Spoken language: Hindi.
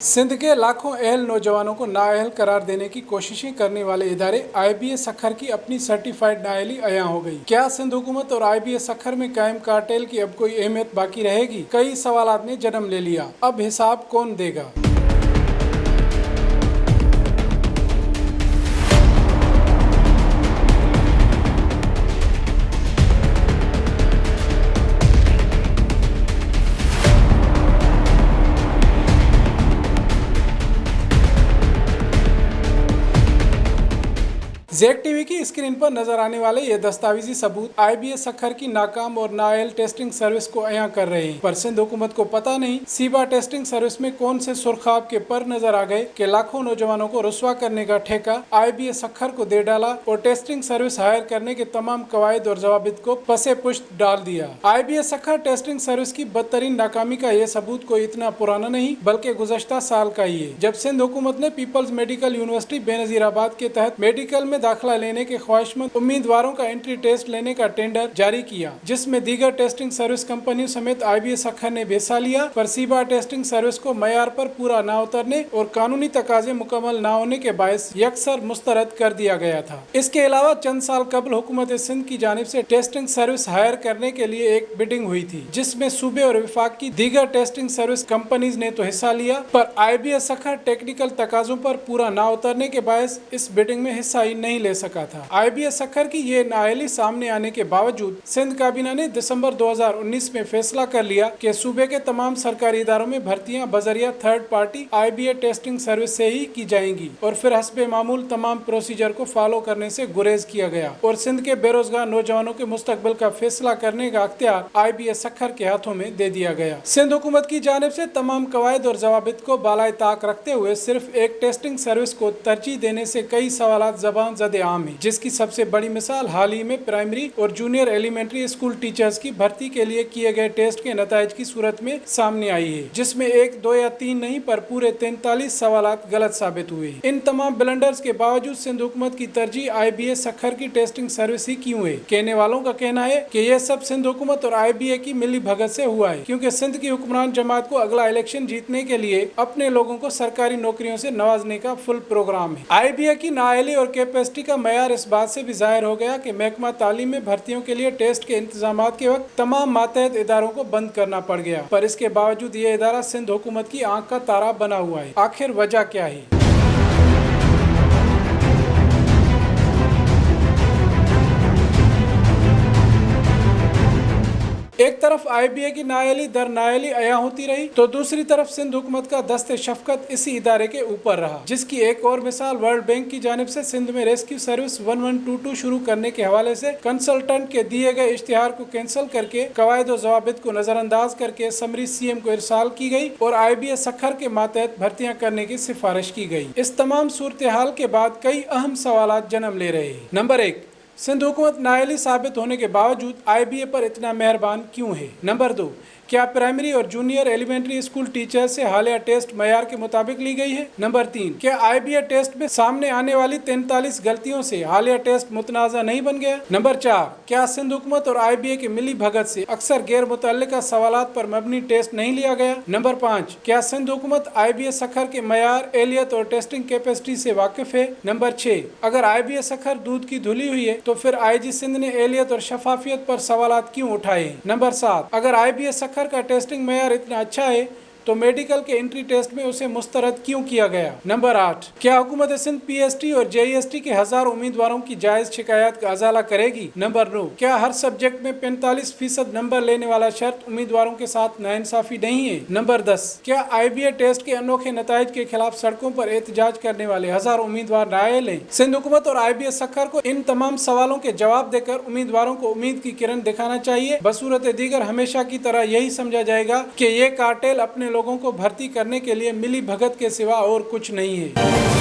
सिंध के लाखों अहल नौजवानों को नाअहल करार देने की कोशिशें करने वाले इदारे IBA सखर की अपनी सर्टिफाइड नाअहली अया हो गई। क्या सिंध हुकूमत और IBA सखर में कायम कार्टेल की अब कोई अहमियत बाकी रहेगी? कई सवालात ने जन्म ले लिया। अब हिसाब कौन देगा? ज़ेक टीवी की स्क्रीन पर नजर आने वाले ये दस्तावेजी सबूत IBA सखर की नाकाम और नाअहल टेस्टिंग सर्विस को अया कर रहे हैं। पर सिंध हुकूमत को पता नहीं सीबा टेस्टिंग सर्विस में कौन से सुरखाब के पर नजर आ गए कि लाखों नौजवानों को रुस्वा करने का ठेका IBA सखर को दे डाला और टेस्टिंग सर्विस हायर करने के तमाम कवायद और जवाबित को पसे पुश्त डाल दिया। IBA सखर टेस्टिंग सर्विस की बदतरीन नाकामी का ये सबूत कोई इतना पुराना नहीं बल्कि गुज़श्ता साल का ही है, जब सिंध हुकूमत ने पीपल्स मेडिकल यूनिवर्सिटी बेनजीराबाद के तहत मेडिकल में दाखिला लेने के ख्वाहिशमंद उम्मीदवारों का एंट्री टेस्ट लेने का टेंडर जारी किया, जिसमें दीगर टेस्टिंग सर्विस कंपनियों समेत IBA सखर ने हिस्सा लिया। पर सीबा टेस्टिंग सर्विस को मयार पर पूरा न उतरने और कानूनी तकाजे मुकम्मल न होने के बायस यकसर मुस्तरद कर दिया गया था। इसके अलावा चंद साल कबल हुकूमत सिंध की जानिब से टेस्टिंग सर्विस हायर करने के लिए एक बिडिंग हुई थी, जिसमें सूबे और विफाक की दीगर टेस्टिंग सर्विस कंपनीज ने तो हिस्सा लिया, पर IBA सखर टेक्निकल तकाजों पर पूरा न उतरने के बायस इस बिडिंग में हिस्सा ही नहीं ले सका था। IBA सखर की ये नाअहली सामने आने के बावजूद सिंध काबीना ने दिसंबर 2019 में फैसला कर लिया कि सूबे के तमाम सरकारी इदारों में भर्तियां बजरिया third party IBA testing service से ही की जाएंगी और फिर हस्बे मामूल तमाम प्रोसीजर को फॉलो करने से गुरेज किया गया और सिंध के बेरोजगार नौजवानों के मुस्तकबिल का फैसला करने का अख्तियार IBA सखर के हाथों में दे दिया गया। सिंध हुकूमत की जानिब से तमाम कवायद और जवाबित को बालाए ताक रखते हुए सिर्फ एक टेस्टिंग सर्विस को तरजीह देने से कई सवालात ज़बान ज़दे आम है, जिसकी सबसे बड़ी मिसाल हाल ही में प्राइमरी और जूनियर एलिमेंट्री स्कूल टीचर्स की भर्ती के लिए किए गए टेस्ट के नताइज की सूरत में सामने आई है, जिसमें 1, 2 या 3 नहीं पर पूरे 43 सवालात गलत साबित हुए। इन तमाम ब्लंडर्स के बावजूद सिंध हुकूमत की तरजीह IBA सखर की टेस्टिंग सर्विस ही क्यों है? कहने वालों का कहना है कि यह सब सिंध हुकूमत और IBA की मिली भगत से हुआ है, क्योंकि सिंध की हुक्मरान जमात को अगला इलेक्शन जीतने के लिए अपने लोगों को सरकारी नौकरियों से नवाजने का फुल प्रोग्राम है। IBA की नाअहली और कैपेसिटी का मयार इस बात से भी जाहिर हो गया कि महकमा तालीम में भर्तियों के लिए टेस्ट के इंतजामात के वक्त तमाम मातहत इदारों को बंद करना पड़ गया, पर इसके बावजूद ये इदारा सिंध हुकूमत की आंख का तारा बना हुआ है। आखिर वजह क्या है? एक तरफ IBA की नाअहली दर नाअहली अया होती रही तो दूसरी तरफ सिंध हुकूमत का दस्ते शफकत इसी इदारे के ऊपर रहा, जिसकी एक और मिसाल वर्ल्ड बैंक की जानिब से सिंध में रेस्क्यू सर्विस 1122 शुरू करने के हवाले से कंसल्टेंट के दिए गए इश्तिहार को कैंसिल करके कवायद और जवाबित को नजरअंदाज करके समरी CM को इरसाल की गई और IBA सखर के मातहत भर्तियां करने की सिफारिश की गई। इस तमाम सूरत हाल के बाद कई अहम सवालात जन्म ले रहे हैं। नंबर 1, सिंध हुकूमत नाअहली साबित होने के बावजूद IBA पर इतना मेहरबान क्यों है? नंबर 2, क्या प्राइमरी और जूनियर एलिमेंट्री स्कूल टीचर से हालिया टेस्ट मयार के मुताबिक ली गई है? नंबर 3, क्या IBA टेस्ट में सामने आने वाली 43 गलतियों से हालिया टेस्ट मुतनाज़ा नहीं बन गया? नंबर 4, क्या सिंध हुकूमत और IBA की मिली भगत से अक्सर गैर मुतल्लिका सवालात पर मबनी टेस्ट नहीं लिया गया? नंबर 5, क्या सिंध हुकूमत IBA सखर के मयार, एलियत और टेस्टिंग कैपेसिटी से वाकिफ है? नंबर 6, अगर IBA सखर दूध की धुली हुई है तो फिर IG सिंध ने एलियत और शफाफियत पर सवालात क्यों उठाए? नंबर 7, अगर IBA सखर का टेस्टिंग मयार इतना अच्छा है तो मेडिकल के एंट्री टेस्ट में उसे मुस्तरद क्यों किया गया? नंबर 8, क्या हुकूमत सिंध PST और JEST के 1000 उम्मीदवारों की जायज शिकायत का अजाला करेगी? नंबर 9, क्या हर सब्जेक्ट में 45% नंबर लेने वाला शर्त उम्मीदवारों के साथ नाइंसाफी नहीं है? नंबर 10, क्या IBA टेस्ट के अनोखे नताइज के खिलाफ सड़कों पर एहतजाज करने वाले 1000 उम्मीदवार नाअहल हैं? सिंध हुकूमत और IBA सखर को इन तमाम सवालों के जवाब देकर उम्मीदवारों को उम्मीद की किरण दिखाना चाहिए। बसूरत दीगर हमेशा की तरह यही समझा जाएगा कि ये कार्टेल अपने लोगों को भर्ती करने के लिए मिली भगत के सिवा और कुछ नहीं है।